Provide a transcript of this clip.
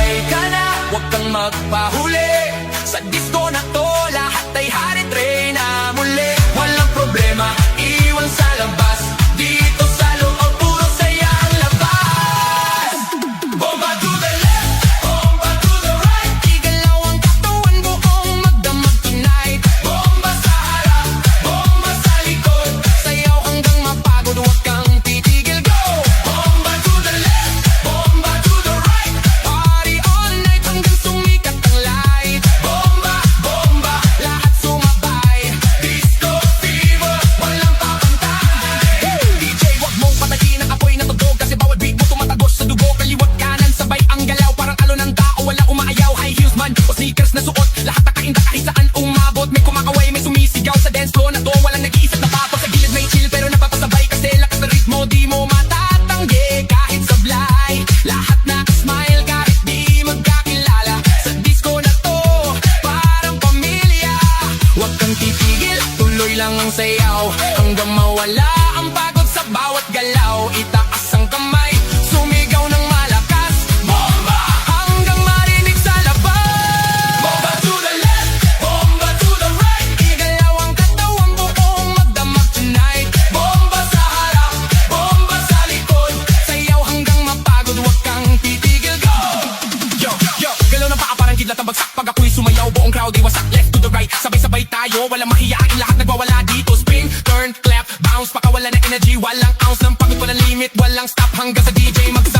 Sumakay ka na, huwag kang magpahuli. Sa disco na to, lahat ay hari-tray na muli. Walang problema, iwan sa labas. Dito sa loob, puro saya ang labas. Bomba to the left, bomba to the right. Igalaw ang katawan, buong magdamag tonight. Bomba sa harap, bomba sa likod. Sayaw hanggang mapagod, huwag kang titigil, go! Bomba to the left, bomba to the right. Party all night hanggang sumikat ang light. Bomba, bomba, lahat sumabay. Disco fever, walang papantay. DJ, wag mong patayin ang apoy na tugtog, kasi bawat beat mo tumatagos sa dugo. Kaliwat kanan, sabay ang galaw, parang alon ng tao, wala umaayaw. High heels man o sneakers na suot, lahat nakainda kahit saan umabot. May kumakaway, may sumisigaw sa dance floor na to. Walang nag-iisip na pato, sa gilid may chill pero napapasabay, kasi lakas na ritmo di mo matatanggi. Kahit sablay, lahat na-smile kahit di magkakilala. Sa disco na to, parang pamilya. Huwag kang titigil, tuloy lang ang sayaw, hanggang mawala ang pagod sa bawat galaw. Itaas ang kamay, sumigaw ng malakas. Bomba, hanggang marinig sa labas. Bomba to the left, bomba to the right. Igalaw ang katawan, buong magdamag tonight. Bomba sa harap, bomba sa likod. Sayaw hanggang mapagod, huwag kang titigil, go! Yo, yo, galaw ng paa parang kidlat ang bagsak. Pag ako'y sumayaw, buong crowd ay wasak. Left to the right, sabay-sabay tayo, walang mahiyain, lahat nagwawala dito. Spin, turn, clap, bounce, pakawala ng energy. Walang ounce ng pagod, walang limit, walang stop hanggang sa DJ magsa.